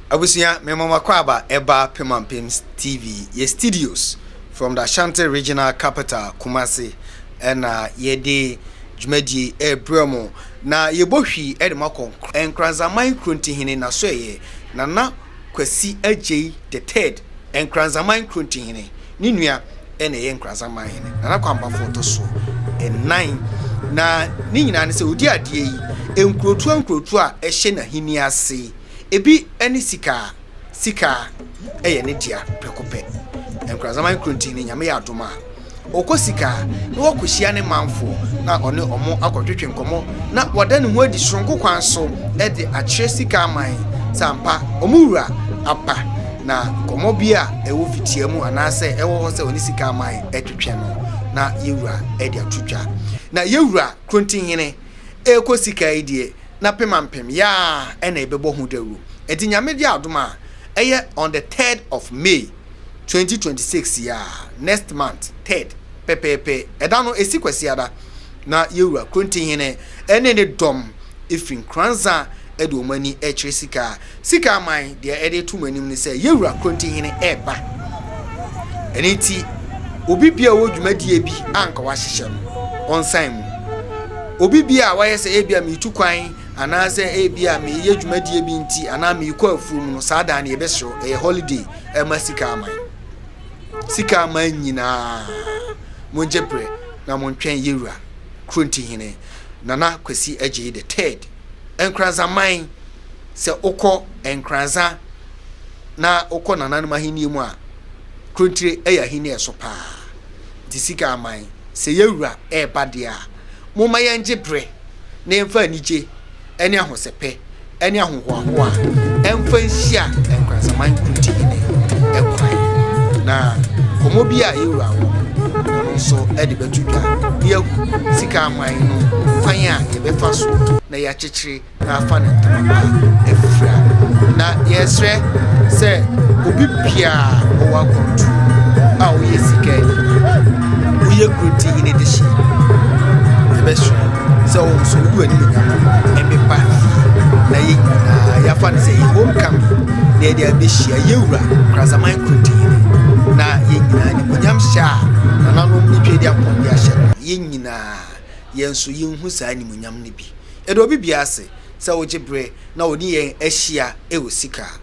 Abusia me mama kwaba eba Pemampims TV ye studios from the Ashanti Regional Capital Kumasi and ye dwumadi ebremo na ye bohwi e de makon Nkoranza Krontihene na so ye na Akwasi Agyei the third Nkoranza Krontihene ni nua ene ye Nkoranza hene na kwamba foto so nine na ni nyina ne se odi ade yi enkrotu a ehye na hini ase ebi eni Sikaa eye ne dia prekope Nkoranza Krontihene nyame ya adoma okọ Sikaa na wokohia ne manfo na one omo akotwetwe nkomo na wada ne ho adi sonko kwan so e de akire Sikaa man sampa omura apa na komo bia ewo fitie mu anase ewo ho se oni Sikaa man etwetwe no na yewura e de atwetwa na yewura Krontihene ekọ Sikaa idie na pemampem ya ena ebebo hu daru edi nyame di adoma eye on the 3rd of May 2026 ya next month 3rd pepepe edano esi kwasiada na yewura Krontihene ene ne dom ifin Nkoranza edo mani ekire Sikaa man de ede tumanim ni se yewura Krontihene eba eniti obi bia wo dwumadie bi anka wa hyehye no onsan mu obi bia wa yese ebia mitu kwan anase ebia me ye dwumadie bi nti ana me kɔ afurum no saada na ebe so holiday ma Sikaa man nyina monjebre na montwen yewura Krontihene na Akwasi Agyei the third Nkoranza man se okɔ Nkoranza na okɔ nananum ahini mu a Krontire eya hini eso pa ti Sikaa man se yewura eba de a moma yenjebre na emfa anije ene ahosepe ene ahohoahoa emfa nhia Nkoranza Krontihene ekwan na komo bi a yewura wo no so ede betudwa ya Sikaa man no kwan a yebefa so na ya kyekere na afa ne ntama efra na yesre se obi bia o wa kontu a o ye Sikaa o ye Krontihene de shi ebesre se o so du ani nya ebepa na ye ya fa ne se homecoming na de abehia yewura Nkoranza Krontihene na ye nyina ni munyam sha na nanom ni twedi akon ya hye ye nyina ye nso ye hu saa ni munyam ne bi edo bi bia se se wo gyebre na oni ye ahia ewo Sikaa